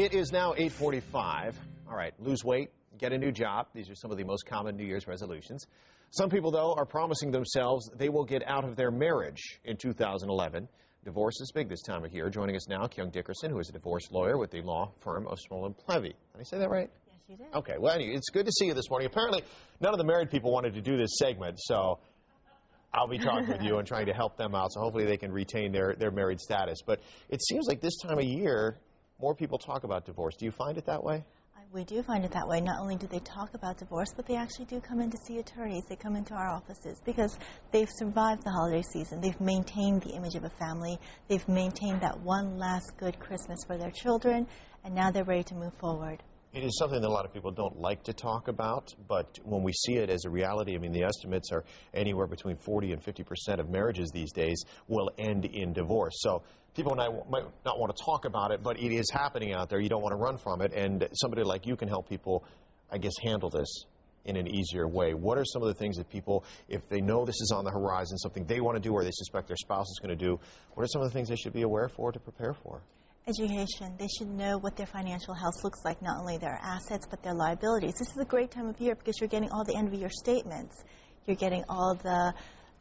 It is now 8:45. All right, lose weight, get a new job. These are some of the most common New Year's resolutions. Some people, though, are promising themselves they will get out of their marriage in 2011. Divorce is big this time of year. Joining us now, Dickerson, who is a divorce lawyer with the law firm of Small and Plevy. Did I say that right? Yes, you did. Okay, well, anyway, it's good to see you this morning. Apparently, none of the married people wanted to do this segment, so I'll be talking with you and trying to help them out, so hopefully they can retain their married status. But it seems like this time of year, more people talk about divorce. Do you find it that way? We do find it that way. Not only do they talk about divorce, but they actually do come in to see attorneys. They come into our offices because they've survived the holiday season. They've maintained the image of a family. They've maintained that one last good Christmas for their children, and now they're ready to move forward. It is something that a lot of people don't like to talk about, but when we see it as a reality, I mean, the estimates are anywhere between 40 and 50% of marriages these days will end in divorce. So people might not want to talk about it, but it is happening out there. You don't want to run from it, and somebody like you can help people, I guess, handle this in an easier way. What are some of the things that people, if they know this is on the horizon, something they want to do or they suspect their spouse is going to do, what are some of the things they should be aware for to prepare for? Education. They should know what their financial health looks like, not only their assets, but their liabilities. This is a great time of year because you're getting all the end of year statements. You're getting all the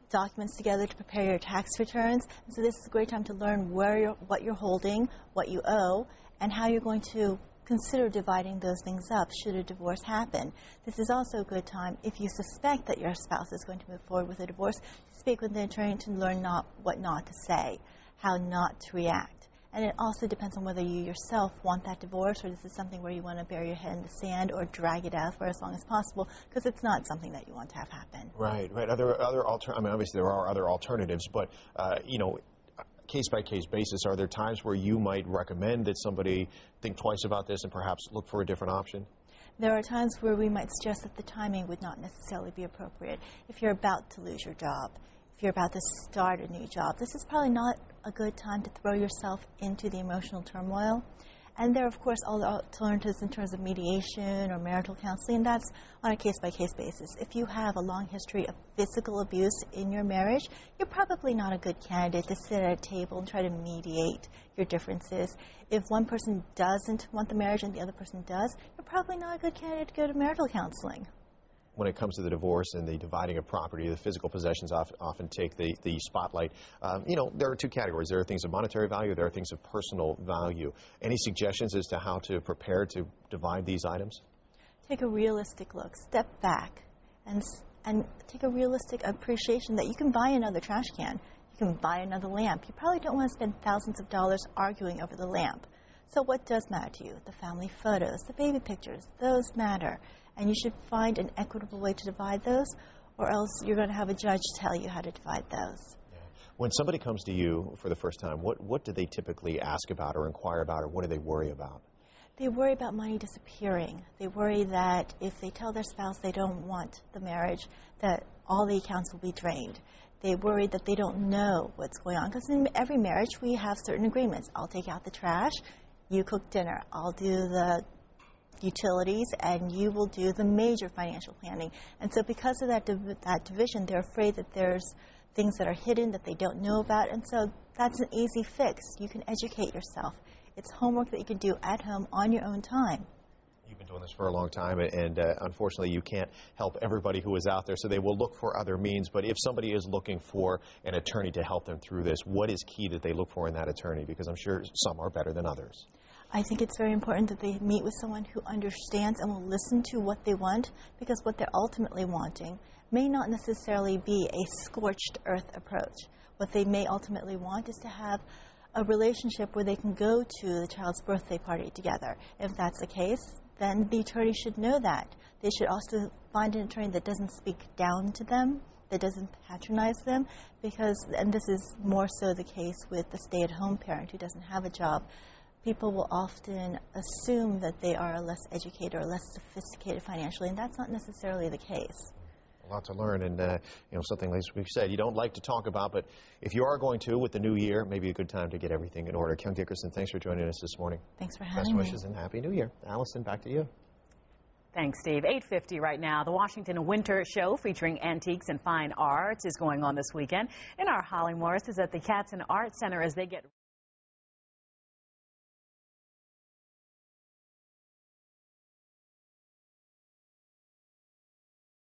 documents together to prepare your tax returns. And so this is a great time to learn what you're holding, what you owe, and how you're going to consider dividing those things up should a divorce happen. This is also a good time, if you suspect that your spouse is going to move forward with a divorce, to speak with an attorney to learn what not to say, how not to react. And it also depends on whether you yourself want that divorce or this is something where you want to bury your head in the sand or drag it out for as long as possible, because it's not something that you want to have happen. Right. I mean, obviously there are other alternatives, but, case-by-case basis, are there times where you might recommend that somebody think twice about this and perhaps look for a different option? There are times where we might suggest that the timing would not necessarily be appropriate. If you're about to lose your job, if you're about to start a new job, this is probably not a good time to throw yourself into the emotional turmoil. And there are, of course, all the alternatives in terms of mediation or marital counseling, and that's on a case-by-case basis. If you have a long history of physical abuse in your marriage, you're probably not a good candidate to sit at a table and try to mediate your differences. If one person doesn't want the marriage and the other person does, you're probably not a good candidate to go to marital counseling. When it comes to the divorce and the dividing of property, the physical possessions often take the spotlight. There are two categories. There are things of monetary value. There are things of personal value. Any suggestions as to how to prepare to divide these items? Take a realistic look. Step back and take a realistic appreciation that you can buy another trash can. You can buy another lamp. You probably don't want to spend thousands of dollars arguing over the lamp. So what does matter to you? The family photos, the baby pictures, those matter. And you should find an equitable way to divide those, or else you're going to have a judge tell you how to divide those. Yeah. When somebody comes to you for the first time, what do they typically ask about or inquire about, or what do they worry about? They worry about money disappearing. They worry that if they tell their spouse they don't want the marriage, that all the accounts will be drained. They worry that they don't know what's going on, because in every marriage we have certain agreements. I'll take out the trash, you cook dinner, I'll do the utilities, and you will do the major financial planning. And so because of that division, they're afraid that there's things that are hidden that they don't know about, and so that's an easy fix. You can educate yourself. It's homework that you can do at home on your own time. You've been doing this for a long time, and unfortunately you can't help everybody who is out there, so they will look for other means. But if somebody is looking for an attorney to help them through this, what is key that they look for in that attorney? Because I'm sure some are better than others. I think it's very important that they meet with someone who understands and will listen to what they want, because what they're ultimately wanting may not necessarily be a scorched earth approach. What they may ultimately want is to have a relationship where they can go to the child's birthday party together. If that's the case, then the attorney should know that. They should also find an attorney that doesn't speak down to them, that doesn't patronize them, and this is more so the case with the stay-at-home parent who doesn't have a job. People will often assume that they are less educated or less sophisticated financially, and that's not necessarily the case. A lot to learn, and something like we've said, you don't like to talk about, but if you are going to with the new year, maybe a good time to get everything in order. Dickerson, thanks for joining us this morning. Thanks for having me. Best wishes and Happy New Year. Allison, back to you. Thanks, Steve. 8:50 right now. The Washington Winter Show featuring antiques and fine arts is going on this weekend. And our Holly Morris is at the Kathryn Art Center as they get